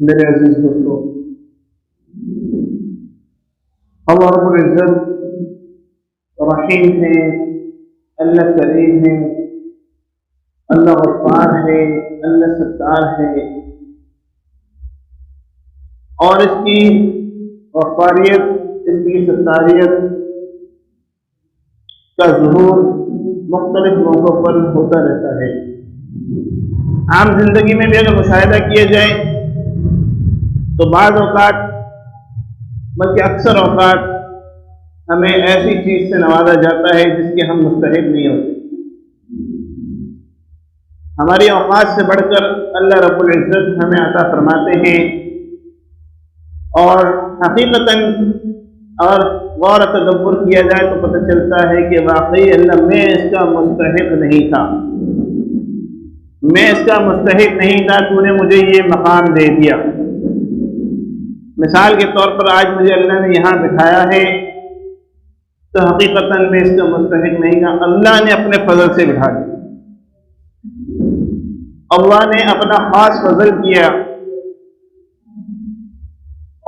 मेरे अजीज दोस्तों, अल्लाह रब्बुल इज्जत रहीम है, अल्लाह करीम है, अल्लाह गफ्फार है, अल्लाह सत्तार है और इसकी गफ्फारियत, इसकी सत्तारियत का ज़ुहूर मुख्तलिफ मौक़ों पर होता रहता है। आम जिंदगी में भी अगर मुशाहिदा किया जाए तो बाज़ औक़ात बल्कि अक्सर औक़ात हमें ऐसी चीज़ से नवाजा जाता है जिसके हम मुस्तहिक़ नहीं होते। हमारी औक़ात से बढ़कर अल्लाह रब्बुल इज़्ज़त हमें अता फरमाते हैं और हकीकतन और गौर तदब्बुर किया जाए तो पता चलता है कि वाकई अल्लाह मैं इसका मुस्तहिक़ नहीं था, मैं इसका मुस्तहिक़ नहीं था, तूने मुझे ये मकाम दे दिया। मिसाल के तौर पर आज मुझे अल्लाह ने यहाँ बिठाया है तो हकीकतन मैं इसका मुस्तहिक़ नहीं था, अल्लाह ने अपने फजल से बिठा दिया। अल्लाह ने अपना ख़ास फजल किया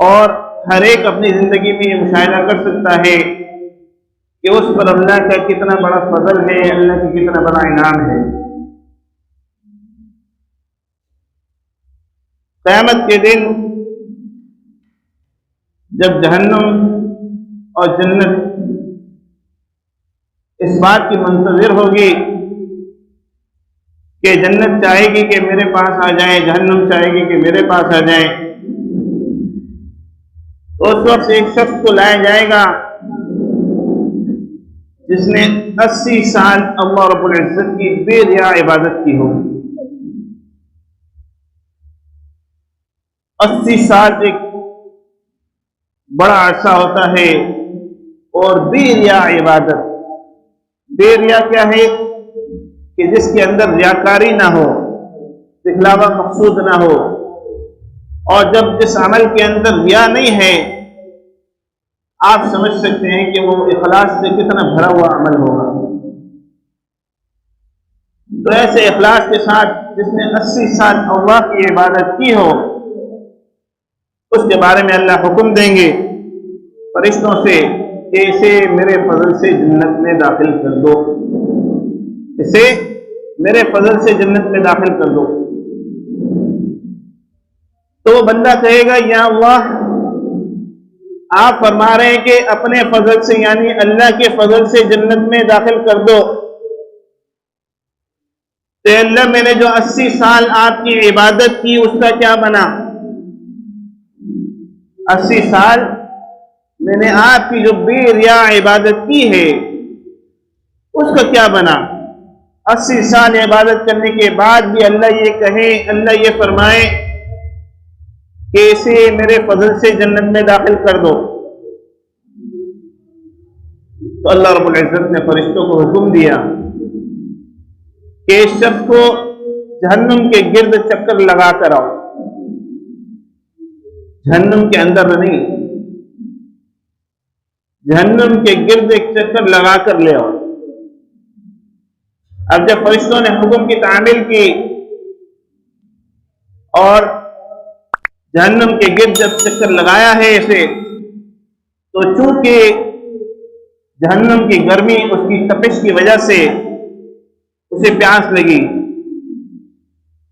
और हर एक अपनी ज़िंदगी में ये मुशाहिदा कर सकता है कि उस पर अल्लाह का कितना बड़ा फजल है, अल्लाह का कितना बड़ा इनाम है। क़यामत के दिन जब जहन्नुम और जन्नत इस बात की मुंतज़िर होगी कि जन्नत चाहेगी कि मेरे पास आ जाए, जहन्नुम चाहेगी कि मेरे पास आ जाए, तो उस वक्त एक शख्स को लाया जाएगा जिसने 80 साल अल्लाह रब्बुल इज़्ज़त की बेरिया इबादत की हो। 80 साल एक बड़ा अरसा होता है और बेरिया इबादत, बेरिया क्या है कि जिसके अंदर रियाकारी ना हो, दिखलावा मकसूद ना हो, और जब जिस अमल के अंदर रिया नहीं है आप समझ सकते हैं कि वो इखलास से कितना भरा हुआ अमल होगा। तो ऐसे इखलास के साथ जिसने 80 साल अल्लाह की इबादत की हो उसके बारे में अल्लाह हुक्म देंगे फरिश्तों से कि इसे मेरे फजल से जन्नत में दाखिल कर दो, इसे मेरे फजल से जन्नत में दाखिल कर दो। तो वो बंदा कहेगा या अल्लाह, आप फरमा रहे हैं कि अपने फजल से यानी अल्लाह के फजल से जन्नत में दाखिल कर दो, तो अल्लाह मैंने जो 80 साल आपकी इबादत की उसका क्या बना? 80 साल मैंने आपकी जो बेरिया इबादत की है उसका क्या बना? 80 साल इबादत करने के बाद भी अल्लाह ये कहे, अल्लाह ये फरमाए कि इसे मेरे फजल से जन्नत में दाखिल कर दो, तो अल्लाह रब्बुल इज़्ज़त ने फरिश्तों को हुक्म दिया कि इस शख्स को जहन्नुम के गिर्द चक्कर लगा कर आओ, जहन्नुम के अंदर नहीं, जहन्नुम के गिर्द एक चक्कर लगा कर ले आओ। अब जब फरिश्तों ने हुक्म की तामील की और जहन्नुम के गिर्द जब चक्कर लगाया है इसे, तो चूंकि जहन्नुम की गर्मी, उसकी तपिश की वजह से उसे प्यास लगी,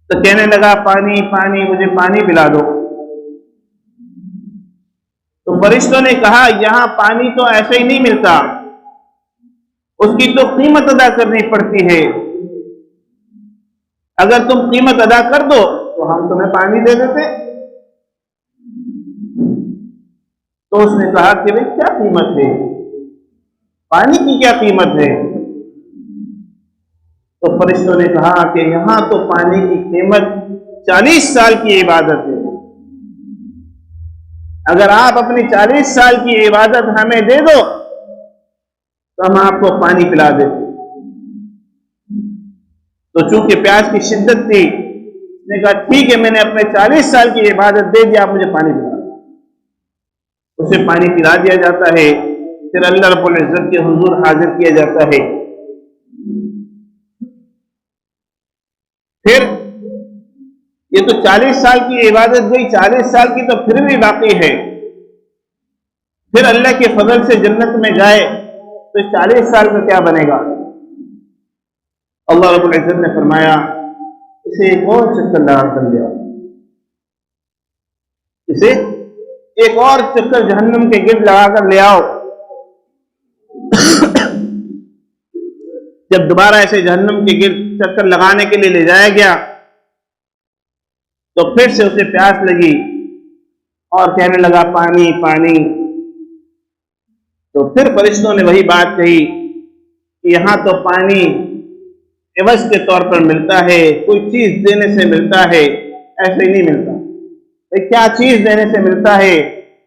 तो कहने लगा पानी पानी, मुझे पानी पिला दो। तो फरिश्तों ने कहा यहां पानी तो ऐसे ही नहीं मिलता, उसकी तो कीमत अदा करनी पड़ती है। अगर तुम कीमत अदा कर दो तो हम तुम्हें पानी दे देते। तो उसने कहा कि भाई क्या कीमत है, पानी की क्या कीमत है? तो फरिश्तों ने कहा कि यहां तो पानी की कीमत 40 साल की इबादत है। अगर आप अपनी 40 साल की इबादत हमें दे दो तो हम आपको पानी पिला देते। तो चूंकि प्यास की शिद्दत थी, उसने कहा ठीक है, मैंने अपने 40 साल की इबादत दे दी, आप मुझे पानी पिला दो। उसे पानी पिला दिया जाता है, फिर अल्लाह रब्बुल इज्जत के हुजूर हाजिर किया जाता है। फिर ये तो 40 साल की इबादत गई, 40 साल की तो फिर भी बाकी है। फिर अल्लाह के फजल से जन्नत में जाए तो 40 साल का क्या बनेगा? अल्लाह रब्बुल इज्जत ने फरमाया इसे एक और चक्कर लगा कर लिया, इसे एक और चक्कर जहन्नम के गिर्द लगा कर ले आओ। जब दोबारा ऐसे जहन्नम के गिर्द चक्कर लगाने के लिए ले जाया गया तो फिर से उसे प्यास लगी और कहने लगा पानी पानी। तो फिर फरिश्तों ने वही बात कही कि यहां तो पानी एवज के तौर पर मिलता है, कोई चीज देने से मिलता है, ऐसे ही नहीं मिलता। भाई क्या चीज देने से मिलता है?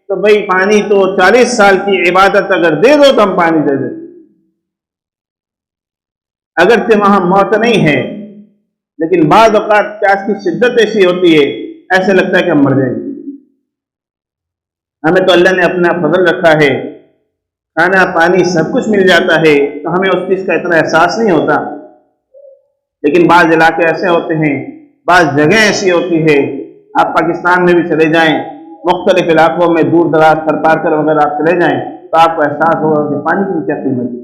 तो भाई पानी तो 40 साल की इबादत अगर दे दो तो हम पानी दे देते। अगरचे वहां मौत नहीं है, लेकिन बाद औकात प्यास की शिद्दत ऐसी होती है, ऐसे लगता है कि हम मर जाएंगे। हमें तो अल्लाह ने अपना फजल रखा है, खाना पानी सब कुछ मिल जाता है, तो हमें उस चीज का इतना एहसास नहीं होता। लेकिन बाज़ इलाके ऐसे होते हैं, बाज़ जगह ऐसी होती है, आप पाकिस्तान में भी चले जाएं, मुख्तलिफ इलाकों में दूर दराज थरपार कर वगैरह आप चले जाएं तो आपको एहसास होगा कि पानी की क्या कीमत है।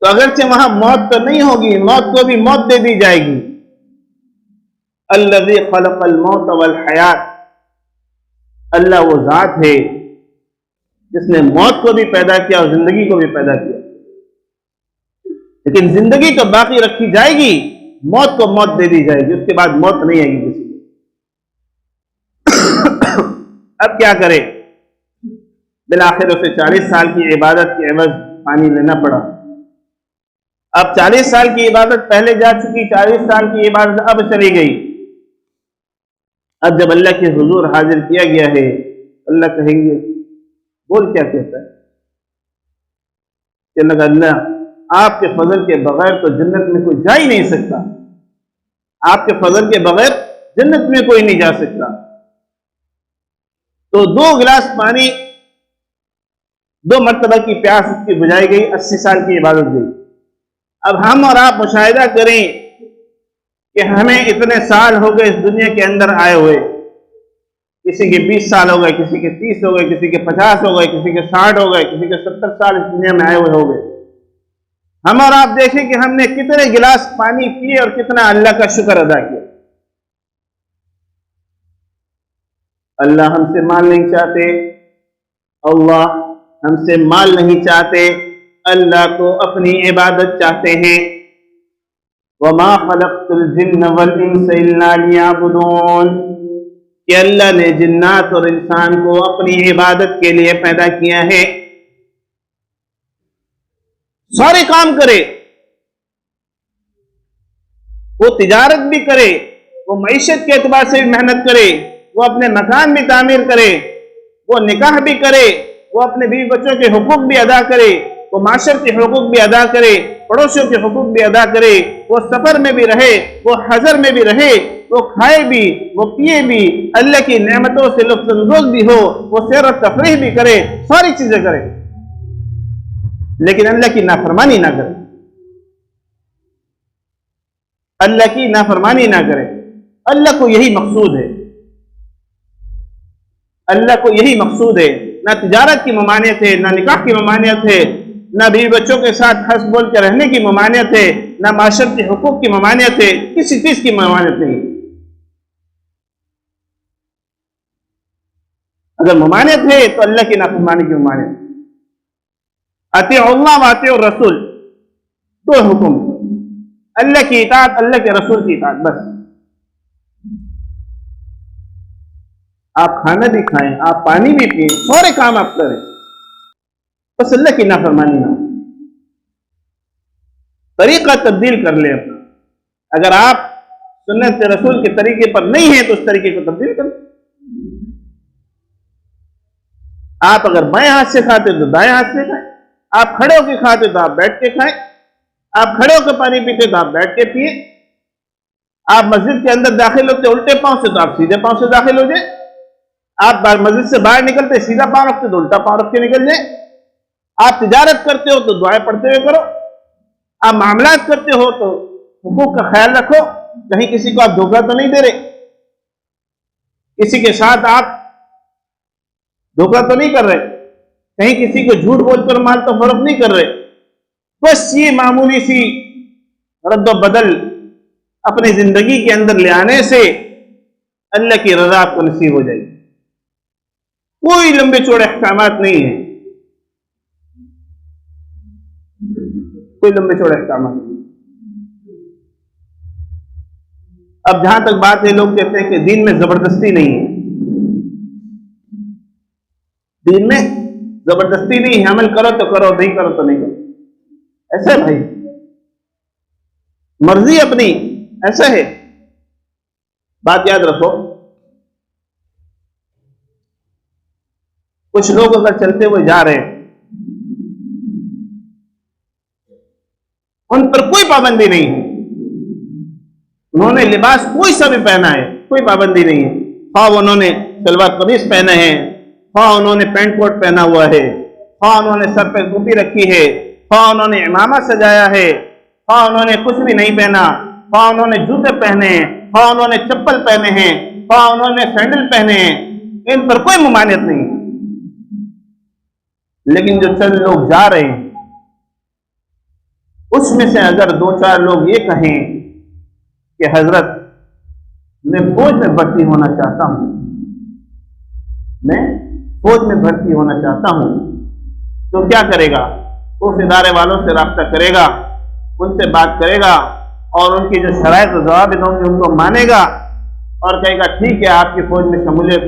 तो अगरचे वहां मौत तो नहीं होगी, मौत को भी मौत दे दी जाएगी। अल्लज़ी खलक़ल मौत वल हयात, अल्लाह वो जात है जिसने मौत को भी पैदा किया और जिंदगी को भी पैदा किया। लेकिन जिंदगी तो बाकी रखी जाएगी, मौत को मौत दे दी जाएगी, उसके बाद मौत नहीं आएगी किसी को। अब क्या करे? बिलाखिर उसे 40 साल की इबादत के एवज पानी लेना पड़ा। अब 40 साल की इबादत पहले जा चुकी, 40 साल की इबादत अब चली गई। अब जब अल्लाह के हुजूर हाजिर किया गया है, अल्लाह कहेंगे बोल क्या कहता है? कि अल्लाह आपके फजल के बगैर तो जन्नत में कोई जा ही नहीं सकता, आपके फजल के बगैर जन्नत में कोई नहीं जा सकता। तो 2 गिलास पानी, 2 मर्तबा की प्यास उसकी बुझाई गई, 80 साल की इबादत गई। अब हम और आप मुशाहिदा करें कि हमें इतने साल हो गए इस दुनिया के अंदर आए हुए, किसी के 20 साल हो गए, किसी के 30 हो गए, किसी के 50 हो गए, किसी के 60 हो गए, किसी के 70 साल इस दुनिया में आए हुए हो गए। हम और आप देखें कि हमने कितने गिलास पानी पिए और कितना अल्लाह का शुक्र अदा किया। अल्लाह हमसे माल नहीं चाहते, अल्लाह हमसे माल नहीं चाहते, अल्लाह को अपनी इबादत चाहते हैं। वमा खलक़तुल जिन्न वल इंसा इल्ला लियअबुदून, कि अल्लाह ने जिन्नात और इंसान को अपनी इबादत के लिए पैदा किया है। सारे काम करे, वो तिजारत भी करे, वो मईशत के एतबार से भी मेहनत करे, वो अपने मकान भी तामीर करे, वो निकाह भी करे, वो अपने बीवी बच्चों के हुकूक भी अदा करे, वो माशर के हुकूक भी अदा करे, पड़ोसियों के हुकूक भी अदा करे, वो सफर में भी रहे, वो हजर में भी रहे, वो खाए भी, वो पिए भी, अल्लाह की नेमतों से लुत्फानंदोज भी हो, वो सैर और तफरीह भी करे, सारी चीजें करे, लेकिन अल्लाह की नाफरमानी ना करे, अल्लाह की नाफरमानी ना करे। अल्लाह को यही मकसूद है, अल्लाह को यही मकसूद है। ना तिजारत की ममानियत है, ना निकाह की ममानियत है, ना बीवी बच्चों के साथ हंस बोल के रहने की ममानियत है, ना माशरती हुकूक की ममानियत है, किसी चीज की ममानियत नहीं। अगर ममानियत है तो अल्लाह की नाफरमानी की ममानियत। अतीउल्लाह व अतीउर रसूल, दो हुक्म, अल्लाह की इताअत, अल्लाह के रसूल की इताअत, बस। आप खाना भी खाएं, आप पानी भी पिए, सारे काम आप करें, बस अल्लाह की नाफरमानी ना। तरीका तब्दील कर ले अपना। अगर आप सुन्नत रसूल के तरीके पर नहीं है तो उस तरीके को तब्दील कर। आप अगर बाएं हाथ से खाते तो दाएं हाथ से खाएं, आप खड़े होकर खाते तो आप बैठ के खाएं, आप खड़े होकर पानी पीते तो आप बैठ के पिए, आप मस्जिद के अंदर दाखिल होते उल्टे पांव से तो आप सीधे पांव से दाखिल हो जाए, आप मस्जिद से बाहर निकलते सीधा पांव रखते तो उल्टा पांव रख के निकल जाए, आप तिजारत करते हो तो दुआएं पढ़ते हुए करो, आप मामलात करते हो तो हुकूक का ख्याल रखो, कहीं किसी को आप धोखा तो नहीं दे रहे, किसी के साथ आप धोखा तो नहीं कर रहे, कहीं किसी को झूठ बोलकर माल तो फर्क नहीं कर रहे। बस ये मामूली सी रद्द बदल अपनी जिंदगी के अंदर ले आने से अल्लाह की रजा आपको नसीब हो जाएगी। कोई लंबे चौड़े अहकामात नहीं है, कोई लंबे चौड़े अहकामात नहीं। अब जहां तक बात है, लोग कहते हैं कि दीन में जबरदस्ती नहीं है, दीन में जबरदस्ती नहीं है, अमल करो तो करो, नहीं करो तो नहीं करो। ऐसा है भाई, मर्जी अपनी, ऐसा है। बात याद रखो, कुछ लोग अगर चलते हुए जा रहे हैं, उन पर कोई पाबंदी नहीं है, उन्होंने लिबास कोई सा भी पहना है, कोई पाबंदी नहीं है, हाँ उन्होंने सलवार कमीज पहने हैं, हाँ उन्होंने पैंट कोट पहना हुआ है, हाँ उन्होंने सर पर टोपी रखी है, हाँ उन्होंने इमामा सजाया है, हाँ उन्होंने कुछ भी नहीं पहना, हाँ उन्होंने जूते पहने हैं, हाँ उन्होंने चप्पल पहने हैं, हाँ उन्होंने सैंडल पहने हैं, इन पर कोई ममानियत नहीं। लेकिन जो चंद लोग जा रहे हैं, उसमें से अगर दो चार लोग ये कहें कि हजरत मैं फौज में भर्ती होना चाहता हूं, मैं फौज में भर्ती होना चाहता हूं, तो क्या करेगा? उस इदारे वालों से राब्ता करेगा, उनसे बात करेगा और उनकी जो शराइत और जवाब होंगे उनको मानेगा और कहेगा ठीक है, आपकी फौज में शमूलियत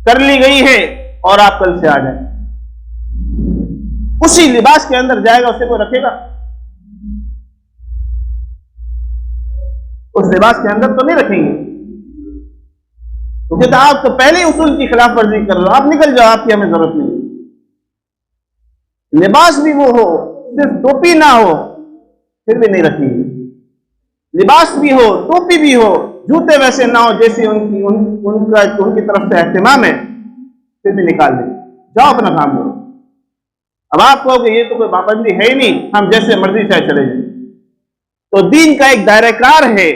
कर ली गई है और आप कल से आ जाए। उसी लिबास के अंदर जाएगा, उसे कोई रखेगा? उस लिबास के अंदर तो नहीं रखेंगे, क्योंकि तो आप तो पहले ही उसूल की खिलाफ वर्जी कर रहे हो, आप निकल जाओ, आपकी हमें जरूरत नहीं। लिबास भी वो हो, सिर्फ टोपी ना हो फिर भी नहीं रखेंगे, लिबास भी हो, टोपी भी हो, जूते वैसे ना हो जैसे उनकी तरफ से एहतिमाम है, फिर भी निकाल दें, जाओ अपना काम करो। अब आप कहोगे ये तो कोई पाबंदी है ही नहीं, हम जैसे मर्जी चाहे चले जाए, तो दीन का एक दायरेकार है।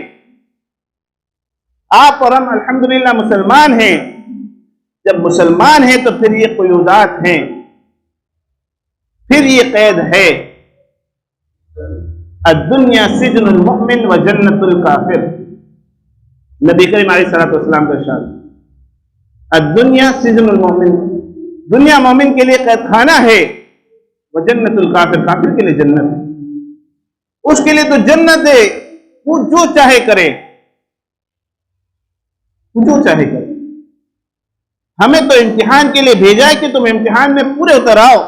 आप और हम अल्हम्दुलिल्लाह मुसलमान हैं, जब मुसलमान हैं तो फिर ये क़ुयूदात हैं, फिर ये कैद है। अद्दुन्या सिजनुल मुमिन व जन्नतुल काफिर, नबी करीम अलैहिस्सलातु वस्सलाम का इरशाद, अद्दुन्या सिजनुल मुमिन, दुनिया मोमिन के लिए कैद खाना है, व जन्नतुल काफिर, काफिर के लिए जन्नत है। उसके लिए तो जन्नत है, वो जो चाहे करे, जो चाहे करे। हमें तो इम्तिहान के लिए भेजा है कि तुम इम्तिहान में पूरे उतर आओ।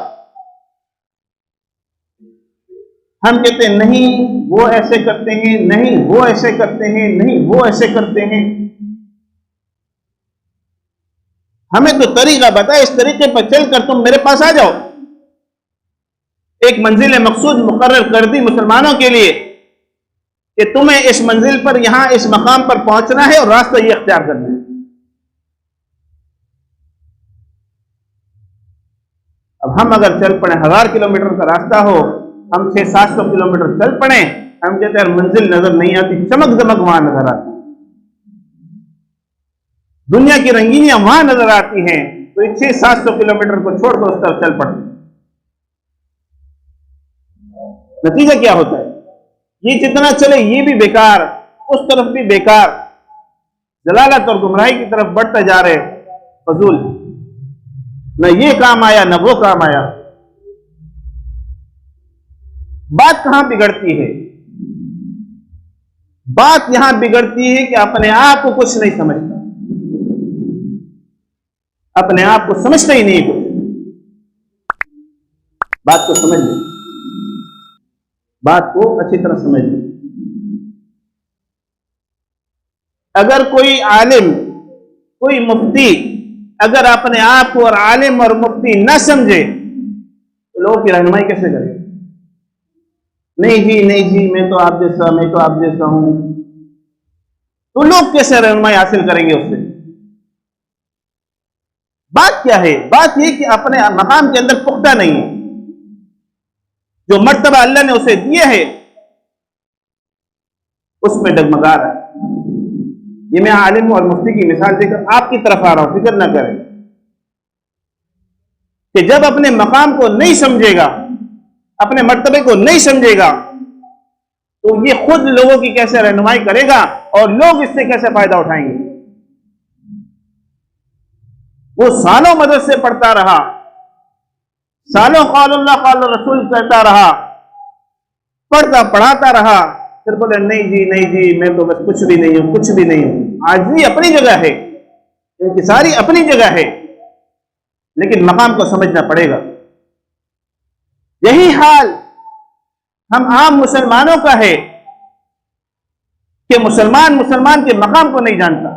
हम कहते हैं नहीं वो ऐसे करते हैं, नहीं वो ऐसे करते हैं, नहीं वो ऐसे करते हैं। हमें तो तरीका बताए, इस तरीके पर चलकर तुम मेरे पास आ जाओ। एक मंजिल मकसूद मुकर्रर कर दी मुसलमानों के लिए, कि तुम्हें इस मंजिल पर, यहां इस मकाम पर पहुंचना है और रास्ता ये इख्तियार करना है। अब हम अगर चल पड़े, 1000 किलोमीटर का रास्ता हो, हम 600-700 किलोमीटर चल पड़े, हम कहते हैं मंजिल नजर नहीं आती, चमक दमक वहां नजर आती, दुनिया की रंगीनियां वहां नजर आती हैं, तो 600-700 किलोमीटर को छोड़कर उस तरफ चल पड़ते। नतीजा क्या होता है? ये जितना चले ये भी बेकार, उस तरफ भी बेकार, जलालत और गुमराही की तरफ बढ़ते जा रहे, फजूल, न ये काम आया न वो काम आया। बात कहां बिगड़ती है? बात यहां बिगड़ती है कि अपने आप को कुछ नहीं समझता, अपने आप को समझता ही नहीं कुछ। बात को समझ ले, बात को अच्छी तरह समझ ले। अगर कोई आलिम, कोई मुफ्ती अगर अपने आप को और आलिम और मुफ्ती न समझे तो लोगों की रहनुमाई कैसे करे? नहीं जी, नहीं जी, मैं तो आप जैसा हूं, तो लोग कैसे रहनुमाई हासिल करेंगे उससे? बात क्या है? बात यह कि अपने मकाम के अंदर पुख्ता नहीं है, जो मर्तबा अल्लाह ने उसे दिया है उसमें डगमगा रहा है। ये मैं आलिम और मुफ्ती की मिसाल देकर आपकी तरफ आ रहा हूं, फिक्र ना करें कि जब अपने मकाम को नहीं समझेगा, अपने मर्तबे को नहीं समझेगा, तो ये खुद लोगों की कैसे रहनुमाई करेगा और लोग इससे कैसे फायदा उठाएंगे? वो सालों मदरसे पढ़ता रहा, सालों क़ौलुल्लाह क़ौलुर रसूल कहता रहा, पढ़ता पढ़ाता रहा, फिर बोले नहीं जी, मैं तो बस कुछ भी नहीं हूं, कुछ भी नहीं हूं। आज भी अपनी जगह है, इनकी सारी अपनी जगह है, लेकिन मकाम को समझना पड़ेगा। यही हाल हम आम मुसलमानों का है कि मुसलमान के मकाम को नहीं जानता,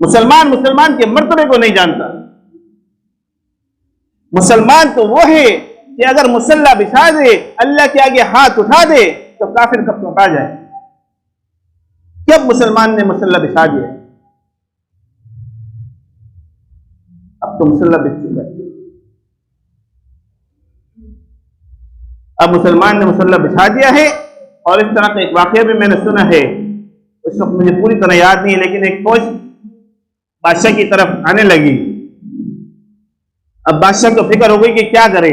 मुसलमान के मर्तबे को नहीं जानता। मुसलमान तो वो है कि अगर मुसल्ला बिछा दे, अल्लाह के आगे हाथ उठा दे, तो काफिर कब तक आ जाए। कब मुसलमान ने मुसल्ला बिछा दिया? अब तो मुसल्ला बिछ चुका है। अब मुसलमान ने मुसल्ला बिछा दिया है। और इस तरह का एक वाकया भी मैंने सुना है, उस वक्त मुझे पूरी तरह याद नहीं है, लेकिन एक फौज बादशाह की तरफ आने लगी। अब बादशाह को फिक्र हो गई कि क्या करे,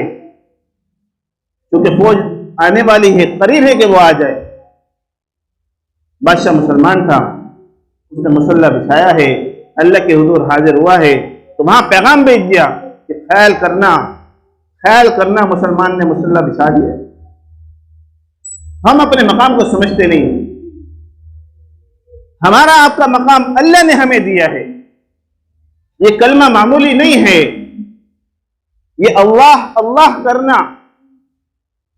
क्योंकि फौज आने वाली है, करीब है कि वो आ जाए। बादशाह मुसलमान था, उसने मुसल्ला बिछाया है, अल्लाह के हुजूर हाजिर हुआ है, तो वहां पैगाम भेज दिया कि ख्याल करना, मुसलमान ने मुसल्ला बिछा दिया। हम अपने मकाम को समझते नहीं। हमारा आपका मकाम अल्लाह ने हमें दिया है। ये कलमा मामूली नहीं है, ये अल्लाह अल्लाह करना।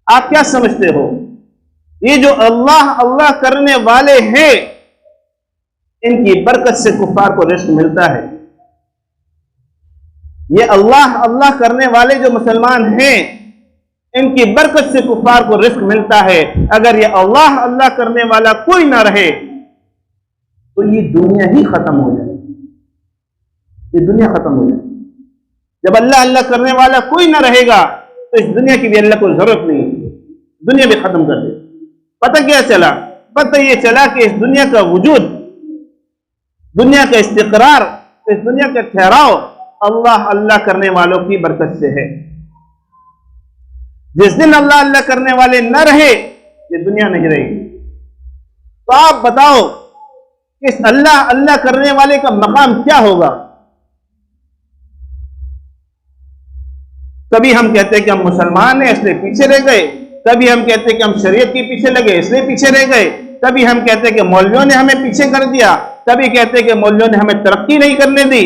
आप क्या समझते हो? ये जो अल्लाह अल्लाह करने वाले हैं, इनकी बरकत से कुफ्फार को रिज़्क़ मिलता है। ये अल्लाह अल्लाह करने वाले जो मुसलमान हैं, इनकी बरकत से कुफ्फार को रिज़्क़ मिलता है। अगर ये अल्लाह अल्लाह करने वाला कोई ना रहे तो ये दुनिया ही खत्म हो जाए, ये दुनिया खत्म हो जाए। जब अल्लाह अल्लाह करने वाला कोई ना रहेगा तो इस दुनिया की भी अल्लाह को जरूरत नहीं, दुनिया भी खत्म कर दे। पता क्या चला? पता ये चला कि इस दुनिया का वजूद, दुनिया का इस्तिक़रार, इस दुनिया का ठहराव अल्लाह अल्लाह करने वालों की बरकत से है। जिस दिन अल्लाह अल्लाह करने वाले न रहे, ये दुनिया नहीं रहेगी। तो आप बताओ कि इस अल्लाह अल्लाह करने वाले का मकाम क्या होगा? कभी हम कहते हैं कि हम मुसलमान हैं इसलिए पीछे रह गए, कभी हम कहते हैं कि हम शरीयत के पीछे लगे इसलिए पीछे रह गए, कभी हम कहते हैं कि मौलवियों ने हमें पीछे कर दिया, कभी कहते हैं कि मौलवियों ने हमें तरक्की नहीं करने दी।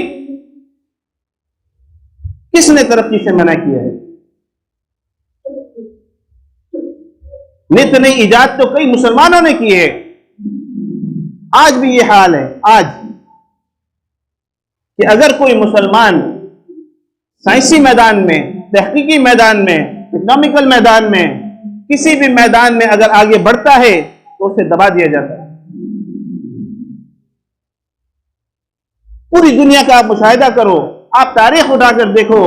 किसने तरक्की से मना किया है? नित नई इजाद तो कई मुसलमानों ने की है। आज भी ये हाल है आज कि अगर कोई मुसलमान साइंसी मैदान में, तहकीकी मैदान में, इकोनॉमिकल मैदान में, किसी भी मैदान में अगर आगे बढ़ता है तो उसे दबा दिया जाता है। पूरी दुनिया का आप मुशाहिदा करो, आप तारीख उठाकर देखो,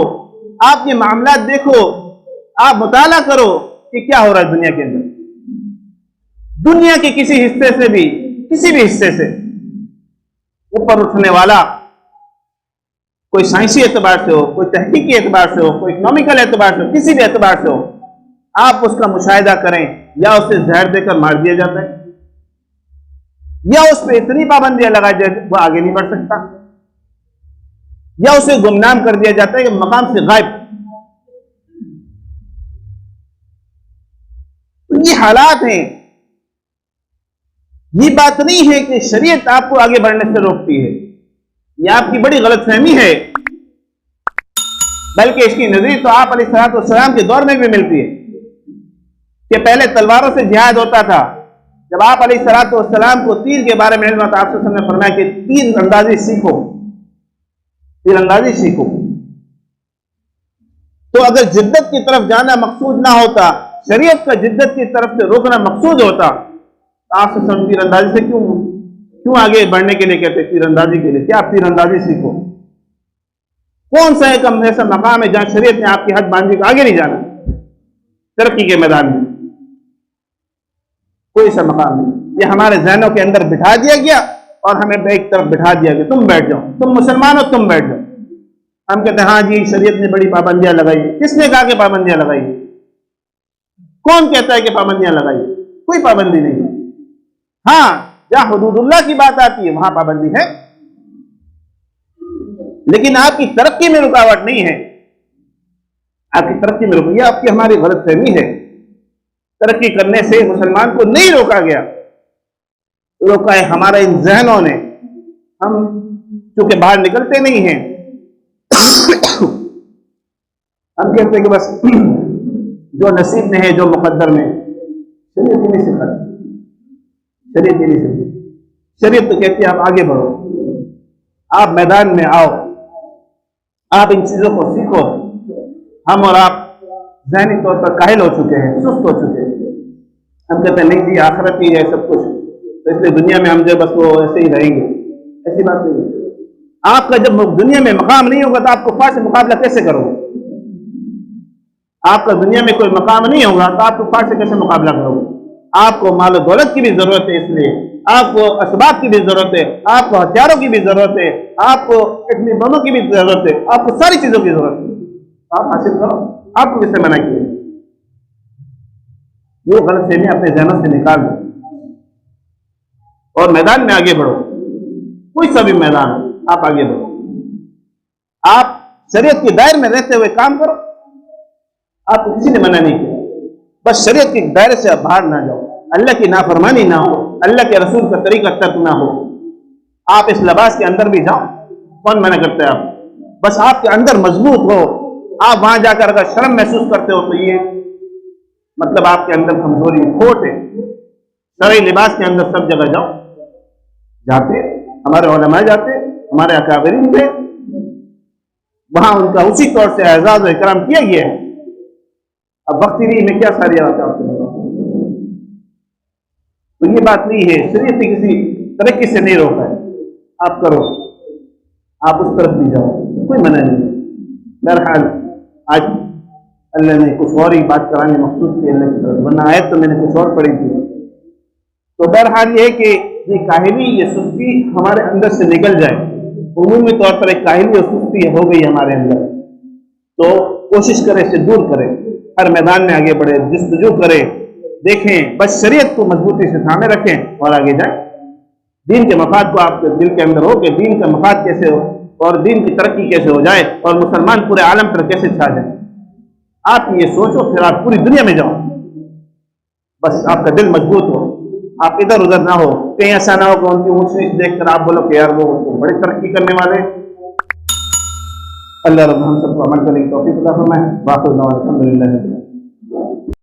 आप ये मामलात देखो, आप मुताला करो कि क्या हो रहा है दुनिया के अंदर। दुनिया के किसी हिस्से से भी, किसी भी हिस्से से ऊपर उठने वाला, कोई साइंसी एतबार से हो, कोई तहकीकी एतबार से हो, कोई इकोनॉमिकल एतबार से हो, किसी भी एतबार से हो, आप उसका मुशाहिदा करें, या उसे जहर देकर मार दिया जाता है, या उस पर इतनी पाबंदियां लगाई जाती वो आगे नहीं बढ़ सकता, या उसे गुमनाम कर दिया जाता है कि मकाम से गायब। तो ये हालात हैं। ये बात नहीं है कि शरीयत आपको आगे बढ़ने से रोकती है, यह आपकी बड़ी गलतफहमी है, बल्कि इसकी नजीर तो आप अलैहिस्सलाम के दौर में भी मिलती है कि पहले तलवारों से जिहाद होता था। जब आप अलैहिस्सलाम को तीर के बारे में इल्म था, आपसे ने फरमाया कि तीर अंदाजी सीखो, तीरंदाजी सीखो। तो अगर जिद्दत की तरफ जाना मकसूद ना होता, शरीयत का जिद्दत की तरफ से रोकना मकसूद होता, आपसे तीरंदाजी से क्यों आगे बढ़ने के लिए कहते, तीरंदाजी के लिए? क्या आप तीरंदाजी सीखो? कौन सा एक ऐसा मकाम है जहां शरीयत ने आपकी हद बांधी, आगे नहीं जाना तरक्की के मैदान में? कोई सा मकाम नहीं। ये हमारे जहनों के अंदर बिठा दिया गया और हमें एक तरफ बिठा दिया गया, तुम बैठ जाओ, तुम मुसलमान हो, तुम बैठ जाओ। हम कहते हैं हाँ जी शरीयत ने बड़ी पाबंदियां लगाई। किसने कहा कि पाबंदियां लगाई? कौन कहता है कि पाबंदियां लगाई? कोई पाबंदी नहीं। हाँ, जहां हुदूदुल्लाह की बात आती है वहां पाबंदी है, लेकिन आपकी तरक्की में रुकावट नहीं है। आपकी तरक्की में रुक, यह आपकी हमारी गलतफहमी है। तरक्की करने से मुसलमान को नहीं रोका गया, रोका है हमारे इन जहनों ने। हम चूंकि बाहर निकलते नहीं हैं, हम कहते हैं कि बस जो नसीब में है, जो मुकद्दर में, शरीयत ही नहीं सिखाती, शरीयत ही नहीं सिखाती। शरीयत तो कहती है आप आगे बढ़ो, आप मैदान में आओ, आप इन चीजों को सीखो। हम और आप ज़हनी तौर पर काहिल हो चुके हैं, सुस्त हो चुके हैं। हम कहते हैं नहीं जी आखिरत ही है सब कुछ, तो इसलिए दुनिया में हम जो बस वो ऐसे ही रहेंगे। ऐसी बात नहीं है। आपका जब दुनिया में मकाम नहीं होगा तो आप कुफार से मुकाबला कैसे करोगे? आपका दुनिया में कोई मकाम नहीं होगा तो आप कुफार से कैसे मुकाबला करोगे? आपको माल और दौलत की भी जरूरत है, इसलिए आपको असबाब की भी जरूरत है, आपको हथियारों की भी जरूरत है, आपको इतनी बमों की भी जरूरत है, आपको सारी चीजों की जरूरत है। आप हासिल करो। आपको किसने मना किया? वो गलतफहमी अपने जहनों से निकाल दो और मैदान में आगे बढ़ो। कोई सा भी मैदान आप आगे बढ़ो, आप शरीयत के दायरे में रहते हुए काम करो। आपको किसी ने मना नहीं किया, बस शरीयत के दायरे से आप बाहर ना जाओ, अल्लाह की नाफरमानी ना हो, अल्लाह के रसूल का तरीका तर्क ना हो। आप इस लिबास के अंदर भी जाओ, कौन मना करता है? आप बस आपके अंदर मजबूत हो। आप वहां जाकर अगर शर्म महसूस करते हो तो ये मतलब आपके अंदर कमजोरी खोट है। शरई लिबास के अंदर सब जगह जाओ। जाते हमारे उलमा जाते, हमारे अकाबरीन थे, वहां उनका उसी तौर से एजाज और इकराम किया गया है। अब वक्त ही नहीं, मैं क्या सारी बात आपको बताऊं? तो ये बात नहीं है, शरीयत ने किसी तरीके से नहीं रोका है। आप करो, आप उस तरफ भी जाओ, कोई मना नहीं। बहरहाल आज अल्लाह ने कुछ और ही बात कराने मकसूद की अल्लाह की तरफ, वरना आयत तो मैंने कुछ और पढ़ी थी। तो बहरहाल ये है कि ये काहिली, ये सुस्ती हमारे अंदर से निकल जाए। उमूमी तौर पर एक काहिली और सुस्ती हो गई हमारे अंदर, तो कोशिश करें इसे दूर करें, हर मैदान में आगे बढ़े, जस्तजू करें, देखें, बस शरीयत को मजबूती से थामे रखें और आगे जाए। दीन के मफाद को आपके दिल के अंदर हो कि दीन का मफाद कैसे हो और दीन की तरक्की कैसे हो जाए और मुसलमान पूरे आलम पर कैसे छा जाए। आप ये सोचो, फिर आप पूरी दुनिया में जाओ। बस आपका दिल मजबूत हो, आप इधर उधर ना हो, कहीं ऐसा ना हो कि उनकी ऊंच नीच देखकर आप बोलो कि यार वो बड़ी तरक्की करने वाले। अल्लाह रब हम सबको अमल करने की तौफीक अता फरमाए। बाक़ी अल्हम्दुलिल्लाह।